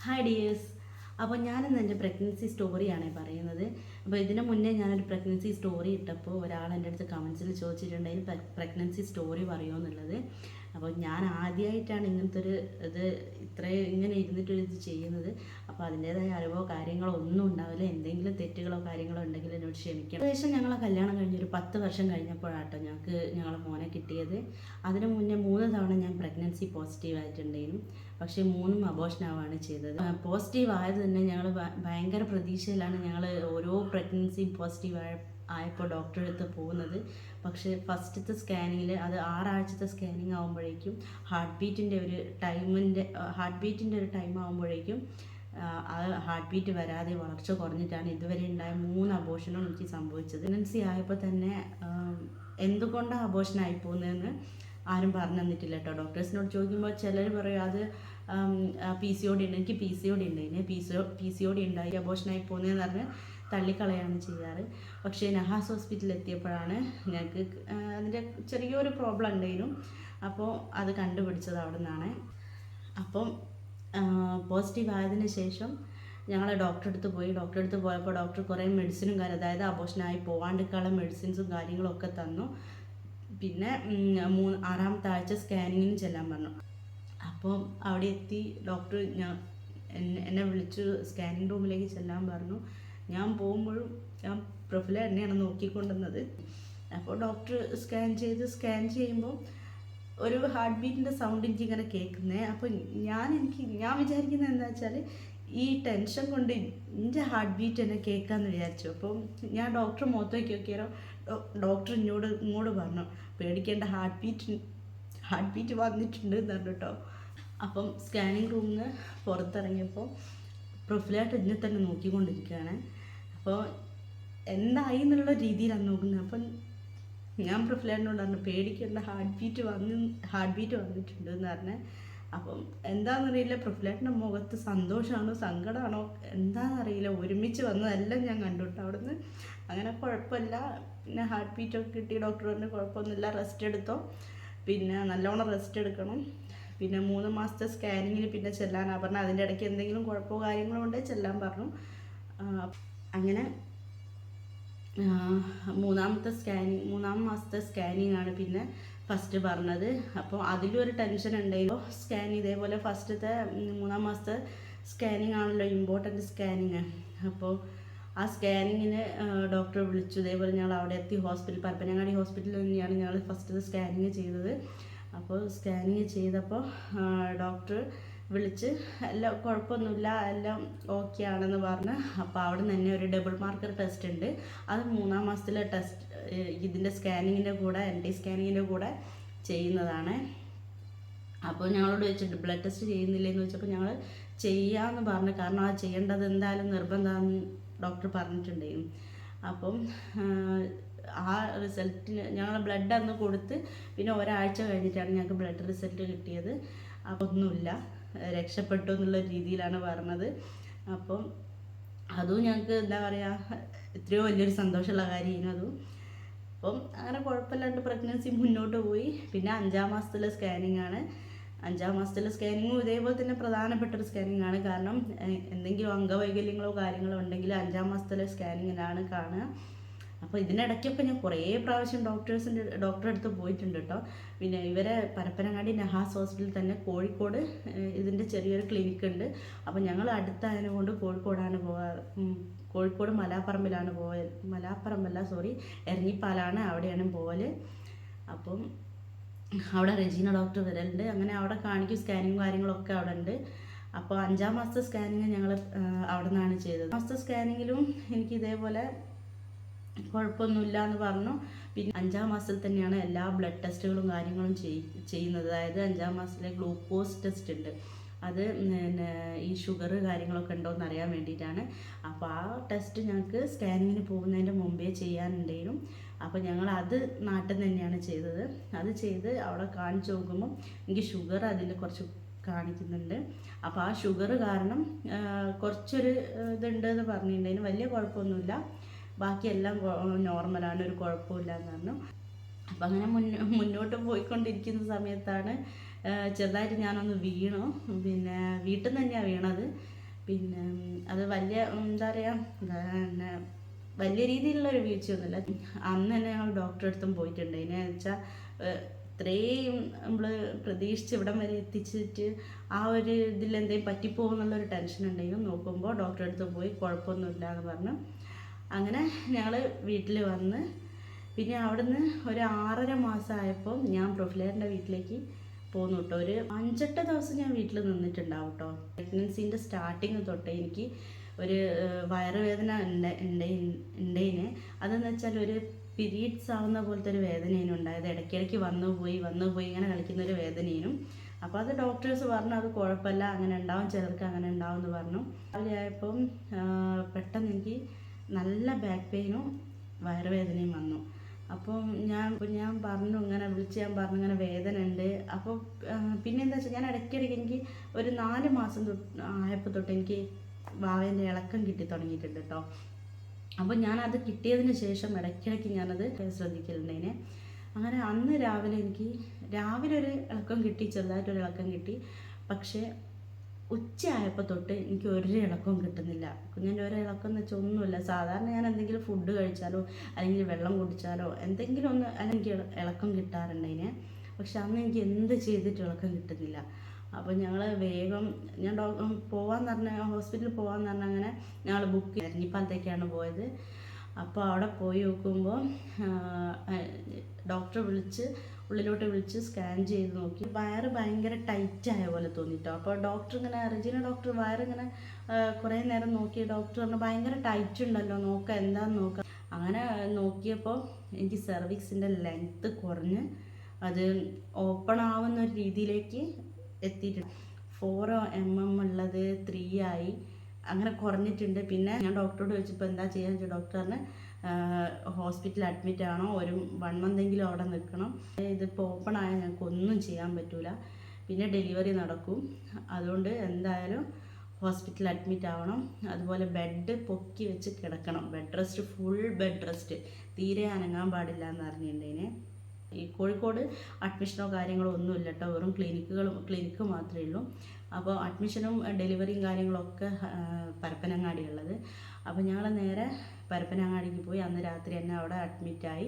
Hi dears. അപ്പോൾ ഞാനിന്ന് എൻ്റെ പ്രഗ്നൻസി സ്റ്റോറിയാണ് പറയുന്നത്. അപ്പോൾ ഇതിനു മുന്നേ ഞാനൊരു പ്രഗ്നൻസി സ്റ്റോറി ഇട്ടപ്പോൾ ഒരാൾ എൻ്റെ അടുത്ത് കമൻസിൽ ചോദിച്ചിട്ടുണ്ടെങ്കിൽ പ്രഗ്നൻസി സ്റ്റോറി പറയുമോ എന്നുള്ളത്. അപ്പോൾ ഞാൻ ആദ്യമായിട്ടാണ് ഇങ്ങനത്തെ ഒരു ഇത്രയും ഇങ്ങനെ ഇരുന്നിട്ടൊരു ഇത് ചെയ്യുന്നത്. അപ്പോൾ അതിൻ്റേതായ അറിവോ കാര്യങ്ങളോ ഒന്നും ഉണ്ടാവില്ല. എന്തെങ്കിലും തെറ്റുകളോ കാര്യങ്ങളോ ഉണ്ടെങ്കിൽ എന്നോട് ക്ഷമിക്കണം. ഏകദേശം ഞങ്ങളെ കല്യാണം കഴിഞ്ഞൊരു 10 വർഷം കഴിഞ്ഞപ്പോഴാട്ടോ ഞങ്ങളെ മോനെ കിട്ടിയത്. അതിനു മുന്നേ 3 തവണ ഞാൻ പ്രഗ്നൻസി പോസിറ്റീവ് ആയിട്ടുണ്ടായിരുന്നു. പക്ഷേ 3ഉം അബോർഷനാവാണ് ചെയ്തത്. പോസിറ്റീവ് ആയത് തന്നെ ഞങ്ങൾ ഭയങ്കര പ്രതീക്ഷയിലാണ് ഞങ്ങൾ ഓരോ പ്രഗ്നൻസിയും പോസിറ്റീവ് ആയപ്പോൾ ഡോക്ടറെ അടുത്ത് പോകുന്നത്. പക്ഷേ ഫസ്റ്റത്തെ സ്കാനിങ്ങിൽ അത് 6 ആഴ്ചത്തെ സ്കാനിങ് ആകുമ്പോഴേക്കും ഹാർട്ട് ബീറ്റിൻ്റെ ഒരു ടൈം ആകുമ്പോഴേക്കും ആ ഹാർട്ട് ബീറ്റ് വരാതെ വളർച്ച കുറഞ്ഞിട്ടാണ് ഇതുവരെ ഉണ്ടായ 3 അബോർഷനും എനിക്ക് സംഭവിച്ചത്. പ്രഗ്നൻസി ആയപ്പോൾ തന്നെ എന്തുകൊണ്ടാണ് അബോർഷൻ ആയി പോകുന്നതെന്ന് ആരും പറഞ്ഞു തന്നിട്ടില്ല കേട്ടോ. ഡോക്ടേഴ്സിനോട് ചോദിക്കുമ്പോൾ ചിലർ പറയും അത് PCOD ഉണ്ട്. എനിക്ക് PCOD ഉണ്ടായിന്. PCOD ഉണ്ടായി അബോർഷനായി പോകുന്നതെന്ന് പറഞ്ഞ് തള്ളിക്കളയാണ് ചെയ്യാറ്. പക്ഷേ നഹാസ് ഹോസ്പിറ്റലിൽ എത്തിയപ്പോഴാണ് ഞങ്ങൾക്ക് അതിൻ്റെ ചെറിയൊരു പ്രോബ്ലം ഉണ്ടായിരുന്നു. അപ്പോൾ അത് കണ്ടുപിടിച്ചത് അവിടെ നിന്നാണ്. അപ്പം പോസിറ്റീവ് ആയതിനു ശേഷം ഞങ്ങൾ ഡോക്ടറെ അടുത്ത് പോയപ്പോൾ ഡോക്ടർ കുറേ മെഡിസിനും അതായത് അബോർഷനായി പോകാണ്ടിരിക്കാനുള്ള മെഡിസിൻസും കാര്യങ്ങളും ഒക്കെ തന്നു. പിന്നെ 6-ാമത്തെ ആഴ്ച സ്കാനിങ്ങിന് ചെല്ലാൻ പറഞ്ഞു. അപ്പോൾ അവിടെ എത്തി ഡോക്ടർ എന്നെ വിളിച്ച് സ്കാനിങ് റൂമിലേക്ക് ചെല്ലാൻ പറഞ്ഞു. ഞാൻ പോകുമ്പോഴും ഞാൻ പ്രൊഫൈല എന്നെയാണ് നോക്കിക്കൊണ്ടുവന്നത്. അപ്പോൾ ഡോക്ടർ സ്കാൻ ചെയ്യുമ്പോൾ ഒരു ഹാർട്ട് ബീറ്റിൻ്റെ സൗണ്ട് എനിക്കിങ്ങനെ കേൾക്കുന്നത്. അപ്പോൾ ഞാൻ വിചാരിക്കുന്നത് എന്താ വെച്ചാൽ ഈ ടെൻഷൻ കൊണ്ട് എൻ്റെ ഹാർട്ട് ബീറ്റ് എന്നെ കേൾക്കാമെന്ന് വിചാരിച്ചു. അപ്പം ഞാൻ ഡോക്ടർ മുഖത്തേക്ക് നോക്കിയാലോ ഡോക്ടർ ഇങ്ങോട്ട് പറഞ്ഞു പേടിക്കേണ്ട, ഹാർട്ട് ബീറ്റ് വന്നിട്ടുണ്ട് എന്ന് പറഞ്ഞു കേട്ടോ. അപ്പം സ്കാനിങ് റൂമിൽ നിന്ന് പുറത്തിറങ്ങിയപ്പോൾ പ്രൊഫൈലായിട്ട് എന്നെ തന്നെ നോക്കിക്കൊണ്ടിരിക്കുകയാണ്. അപ്പോൾ എന്തായി എന്നുള്ള രീതിയിലാണ് നോക്കുന്നത്. അപ്പം ഞാൻ പ്രൊഫൈലായിട്ടിനോട് പറഞ്ഞു പേടിക്കേണ്ട, ഹാർട്ട് ബീറ്റ് വന്നിട്ടുണ്ട് എന്ന് പറഞ്ഞ്. അപ്പം എന്താണെന്നറിയില്ല, പ്രൊഫൈലായിട്ടിൻ്റെ മുഖത്ത് സന്തോഷമാണോ സങ്കടമാണോ എന്താണെന്നറിയില്ല, ഒരുമിച്ച് വന്നതെല്ലാം ഞാൻ കണ്ടു കേട്ടോ അവിടുന്ന്. അങ്ങനെ കുഴപ്പമില്ല. പിന്നെ ഹാർട്ട് ബീറ്റൊക്കെ കിട്ടി. ഡോക്ടർ പറഞ്ഞു കുഴപ്പമൊന്നുമില്ല, റെസ്റ്റ് എടുത്തോ, പിന്നെ നല്ലോണം റെസ്റ്റ് എടുക്കണം, പിന്നെ 3 മാസത്തെ സ്കാനിങ്ങിന് പിന്നെ ചെല്ലാനാണ് പറഞ്ഞത്. അതിൻ്റെ ഇടയ്ക്ക് എന്തെങ്കിലും കുഴപ്പമോ കാര്യങ്ങളോ ഉണ്ടെങ്കിൽ ചെല്ലാൻ പറഞ്ഞു. അങ്ങനെ 3 മാസത്തെ സ്കാനിങ് ആണ് പിന്നെ ഫസ്റ്റ് പറഞ്ഞത്. അപ്പോൾ അതിലൊരു ടെൻഷൻ ഉണ്ടായിരുന്നു. സ്കാൻ ഇതേപോലെ ഫസ്റ്റത്തെ 3 മാസത്തെ സ്കാനിങ് ആണല്ലോ ഇമ്പോർട്ടൻറ്റ് സ്കാനിങ്. അപ്പോൾ ആ സ്കാനിങ്ങിന് ഡോക്ടറെ വിളിച്ചു. ഇതേപോലെ ഞങ്ങൾ അവിടെ എത്തി. പരപ്പനങ്ങാടി ഹോസ്പിറ്റലിൽ തന്നെയാണ് ഞങ്ങൾ ഫസ്റ്റ് സ്കാനിങ് ചെയ്തത്. അപ്പോൾ സ്കാനിങ് ചെയ്തപ്പോൾ ഡോക്ടർ വിളിച്ച് എല്ലാം കുഴപ്പമൊന്നുമില്ല, എല്ലാം ഓക്കെ ആണെന്ന് പറഞ്ഞ്. അപ്പോൾ അവിടെ നിന്ന് തന്നെ ഒരു ഡബിൾ മാർക്കർ ടെസ്റ്റ് ഉണ്ട്. അത് 3 മാസത്തിലെ ടെസ്റ്റ് ഇതിൻ്റെ സ്കാനിങ്ങിൻ്റെ കൂടെ NT സ്കാനിങ്ങിൻ്റെ കൂടെ ചെയ്യുന്നതാണ്. അപ്പോൾ ഞങ്ങളോട് ചോദിച്ചിട്ട് ബ്ലഡ് ടെസ്റ്റ് ചെയ്യുന്നില്ലെന്ന് ചോദിച്ചപ്പോൾ ഞങ്ങൾ ചെയ്യാമെന്ന് പറഞ്ഞു. കാരണം അത് ചെയ്യേണ്ടത് എന്തായാലും നിർബന്ധമാണെന്ന് ഡോക്ടർ പറഞ്ഞിട്ടുണ്ടായിരുന്നു. അപ്പം ആ റിസൾട്ടിന് ഞങ്ങൾ ബ്ലഡ് അന്ന് കൊടുത്ത് പിന്നെ ഒരാഴ്ച കഴിഞ്ഞിട്ടാണ് ഞങ്ങൾക്ക് ബ്ലഡ് റിസൾട്ട് കിട്ടിയത്. അപ്പോൾ ഒന്നുമില്ല, രക്ഷപ്പെട്ടു എന്നുള്ള രീതിയിലാണ് പറഞ്ഞത്. അപ്പം അതും ഞങ്ങൾക്ക് എന്താ പറയുക, എത്രയോ വലിയൊരു സന്തോഷമുള്ള കാര്യമായിരുന്നു അതും. അപ്പം അങ്ങനെ കുഴപ്പമില്ലാണ്ട് പ്രഗ്നൻസി മുന്നോട്ട് പോയി. പിന്നെ 5-ാം മാസത്തിലെ സ്കാനിങ് ആണ്. 5-ാം മാസത്തിലെ സ്കാനിങ്ങും ഇതേപോലെ തന്നെ പ്രധാനപ്പെട്ടൊരു സ്കാനിങ് ആണ്. കാരണം എന്തെങ്കിലും അംഗവൈകല്യങ്ങളോ കാര്യങ്ങളോ ഉണ്ടെങ്കിൽ 5-ാം മാസത്തിലെ സ്കാനിങ്ങിലാണ് കാണുക. അപ്പോൾ ഇതിനിടയ്ക്കൊക്കെ ഞാൻ കുറേ പ്രാവശ്യം ഡോക്ടറെ അടുത്ത് പോയിട്ടുണ്ട് കേട്ടോ. പിന്നെ ഇവരെ പരപ്പനങ്ങാടി നഹാസ് ഹോസ്പിറ്റലിൽ തന്നെ കോഴിക്കോട് ഇതിൻ്റെ ചെറിയൊരു ക്ലിനിക്ക് ഉണ്ട്. അപ്പോൾ ഞങ്ങൾ അടുത്തായതിനെ കൊണ്ട് കോഴിക്കോട് മലാപ്പറമ്പിലാണ് എരഞ്ഞിപ്പാലാണ്, അവിടെയാണ് പോവൽ. അപ്പം അവിടെ റെജീന ഡോക്ടർ വരലുണ്ട്. അങ്ങനെ അവിടെ കാണിക്കും, സ്കാനിങ് കാര്യങ്ങളൊക്കെ അവിടെ ഉണ്ട്. അപ്പോൾ 5-ാം മാസത്തെ സ്കാനിങ് ഞങ്ങൾ അവിടെ നിന്നാണ് ചെയ്തത്. മാസത്തെ സ്കാനിങ്ങിലും എനിക്ക് ഇതേപോലെ കുഴപ്പമൊന്നുമില്ല എന്ന് പറഞ്ഞു. പിന്നെ 5-ാം മാസത്തിൽ തന്നെയാണ് എല്ലാ ബ്ലഡ് ടെസ്റ്റുകളും കാര്യങ്ങളും ചെയ്യുന്നത്. അതായത് 5-ാം മാസത്തിലെ ഗ്ലൂക്കോസ് ടെസ്റ്റ് ഉണ്ട്. അത് പിന്നെ ഈ ഷുഗർ കാര്യങ്ങളൊക്കെ ഉണ്ടോ എന്ന് അറിയാൻ വേണ്ടിയിട്ടാണ്. അപ്പോൾ ആ ടെസ്റ്റ് ഞങ്ങൾക്ക് സ്കാനിങ്ങിന് പോകുന്നതിൻ്റെ മുമ്പേ ചെയ്യാനുണ്ടായിരുന്നു. അപ്പോൾ ഞങ്ങൾ അത് നാട്ടിൽ നിന്ന് തന്നെയാണ് ചെയ്തത്. അത് ചെയ്ത് അവിടെ കാണിച്ച് നോക്കുമ്പോൾ എനിക്ക് ഷുഗർ അതിൽ കുറച്ച് കാണിക്കുന്നുണ്ട്. അപ്പോൾ ആ ഷുഗർ കാരണം കുറച്ചൊരു ഇതുണ്ടെന്ന് പറഞ്ഞിട്ടുണ്ടായിരുന്നു. വലിയ കുഴപ്പമൊന്നുമില്ല, ബാക്കിയെല്ലാം നോർമലാണ്, ഒരു കുഴപ്പമില്ല എന്ന് പറഞ്ഞു. അപ്പം അങ്ങനെ മുന്നോട്ട് പോയിക്കൊണ്ടിരിക്കുന്ന സമയത്താണ് ചെറുതായിട്ട് ഞാനൊന്ന് വീണു. പിന്നെ വീട്ടിൽ നിന്ന് തന്നെയാണ് വീണത്. പിന്നെ അത് വലിയ എന്താ പറയുക, പിന്നെ വലിയ രീതിയിലുള്ളൊരു വീഴ്ചയൊന്നുമില്ല. അന്ന് തന്നെ ഞങ്ങൾ ഡോക്ടറെ അടുത്തും പോയിട്ടുണ്ട്. അതിനെ വെച്ചാൽ ഇത്രയും നമ്മൾ പ്രതീക്ഷിച്ച് ഇവിടം വരെ എത്തിച്ചിട്ട് ആ ഒരു ഇതിൽ എന്തെങ്കിലും പറ്റിപ്പോകുന്നുള്ളൊരു ടെൻഷൻ ഉണ്ടെങ്കിലും നോക്കുമ്പോൾ ഡോക്ടറെ അടുത്ത് പോയി കുഴപ്പമൊന്നുമില്ല എന്ന് പറഞ്ഞു. അങ്ങനെ ഞങ്ങൾ വീട്ടിൽ വന്ന് പിന്നെ അവിടുന്ന് ഒരു 6.5 മാസമായപ്പോൾ ഞാൻ പ്രൊഫിലേറിൻ്റെ വീട്ടിലേക്ക് പോന്നു കേട്ടോ. ഒരു 5-8 ദിവസം ഞാൻ വീട്ടിൽ നിന്നിട്ടുണ്ടാവും കേട്ടോ. പ്രഗ്നൻസീൻ്റെ സ്റ്റാർട്ടിങ് തൊട്ടേ എനിക്ക് ഒരു വയറുവേദന ഉണ്ടേന്. അതെന്ന് വെച്ചാൽ ഒരു പീരീഡ്സ് ആവുന്ന പോലത്തെ ഒരു വേദനയും ഉണ്ടായത്. ഇടയ്ക്കിടയ്ക്ക് വന്നു പോയി ഇങ്ങനെ കളിക്കുന്ന ഒരു വേദനയും. അപ്പോൾ അത് ഡോക്ടേഴ്സ് പറഞ്ഞു അത് കുഴപ്പമില്ല, അങ്ങനെ ഉണ്ടാവും, ചിലർക്ക് അങ്ങനെ ഉണ്ടാവും എന്ന് പറഞ്ഞു. രാവിലെ ആയപ്പം പെട്ടെന്ന് എനിക്ക് നല്ല ബാക്ക് പെയിനും വയറുവേദനയും വന്നു. അപ്പം ഞാൻ പറഞ്ഞു, ഇങ്ങനെ വിളിച്ച് ഞാൻ പറഞ്ഞു ഇങ്ങനെ വേദന ഉണ്ട്. അപ്പോൾ പിന്നെ എന്താ വെച്ചാൽ ഞാൻ ഇടയ്ക്കിടയ്ക്ക് എനിക്ക് ഒരു 4 മാസം ആയപ്പോൾ തൊട്ട് എനിക്ക് വാവേൻ്റെ ഇളക്കം കിട്ടി തുടങ്ങിയിട്ടുണ്ട് കേട്ടോ. അപ്പോൾ ഞാനത് കിട്ടിയതിന് ശേഷം ഇടയ്ക്കിടയ്ക്ക് ഞാനത് ശ്രദ്ധിക്കലുണ്ടതിനെ. അങ്ങനെ അന്ന് രാവിലെ ഒരു ഇളക്കം കിട്ടി, ചെറുതായിട്ടൊരു ഇളക്കം കിട്ടി. പക്ഷേ ഉച്ചയായപ്പോൾ തൊട്ട് എനിക്ക് ഒരു ഇളക്കവും കിട്ടുന്നില്ല. കുഞ്ഞിൻ്റെ ഒരു ഇളക്കം എന്ന് വെച്ചാൽ ഒന്നുമില്ല. സാധാരണ ഞാൻ എന്തെങ്കിലും ഫുഡ് കഴിച്ചാലോ അല്ലെങ്കിൽ വെള്ളം കുടിച്ചാലോ എന്തെങ്കിലും ഒന്ന് അല്ലെങ്കിൽ ഇളക്കം കിട്ടാറുണ്ടതിനെ. പക്ഷെ അന്ന് എനിക്ക് എന്ത് ചെയ്തിട്ട് ഇളക്കം കിട്ടുന്നില്ല. അപ്പോൾ ഞങ്ങൾ വേഗം ഹോസ്പിറ്റലിൽ പോകാമെന്ന് പറഞ്ഞാൽ അങ്ങനെ ഞങ്ങൾ ബുക്ക് ചെയ്ത് എരഞ്ഞിപ്പാലത്തേക്കാണ് പോയത്. അപ്പോൾ അവിടെ പോയി നോക്കുമ്പോൾ ഡോക്ടറെ ഉള്ളിലോട്ട് വിളിച്ച് സ്കാൻ ചെയ്ത് നോക്കി. വയറ് ഭയങ്കര ടൈറ്റായ പോലെ തോന്നിട്ടോ. അപ്പോൾ റെജീന ഡോക്ടർ വയറിങ്ങനെ കുറേ നേരം നോക്കി. ഡോക്ടർ പറഞ്ഞു ഭയങ്കര ടൈറ്റ് ഉണ്ടല്ലോ, എന്താണെന്ന് നോക്കാം. അങ്ങനെ നോക്കിയപ്പോൾ എനിക്ക് സെർവിക്സിൻ്റെ ലെങ്ത്ത് കുറഞ്ഞ് അത് ഓപ്പൺ ആവുന്ന ഒരു രീതിയിലേക്ക് എത്തിയിട്ടുണ്ട്. 4 mm ഉള്ളത് 3 ആയി, അങ്ങനെ കുറഞ്ഞിട്ടുണ്ട്. പിന്നെ ഞാൻ ഡോക്ടറോട് ചോദിച്ചപ്പോൾ എന്താ ചെയ്യാന്ന് വെച്ചാൽ ഡോക്ടർ പറഞ്ഞ് ഹോസ്പിറ്റലിൽ അഡ്മിറ്റ് ആണോ, ഒരു 1 മന്തെങ്കിലും അവിടെ നിൽക്കണം, ഇതിപ്പോൾ ഓപ്പൺ ആയാൽ ഞങ്ങൾക്ക് ഒന്നും ചെയ്യാൻ പറ്റില്ല, പിന്നെ ഡെലിവറി നടക്കും, അതുകൊണ്ട് എന്തായാലും ഹോസ്പിറ്റലിൽ അഡ്മിറ്റ് ആവണം. അതുപോലെ ബെഡ് പൊക്കി വെച്ച് കിടക്കണം, bed rest, full bed rest, തീരെ അനങ്ങാൻ പാടില്ല എന്ന് അറിഞ്ഞിട്ടുണ്ടതിനെ. ഈ കോഴിക്കോട് അഡ്മിഷനോ കാര്യങ്ങളോ ഒന്നുമില്ല കേട്ടോ, വെറും ക്ലിനിക്ക് മാത്രമേ ഉള്ളൂ. അപ്പോൾ അഡ്മിഷനും ഡെലിവറിയും കാര്യങ്ങളൊക്കെ പരപ്പനങ്ങാടിയുള്ളത്. അപ്പോൾ ഞങ്ങൾ നേരെ പരപ്പനങ്ങാടിക്ക് പോയി. അന്ന് രാത്രി തന്നെ അവിടെ അഡ്മിറ്റായി.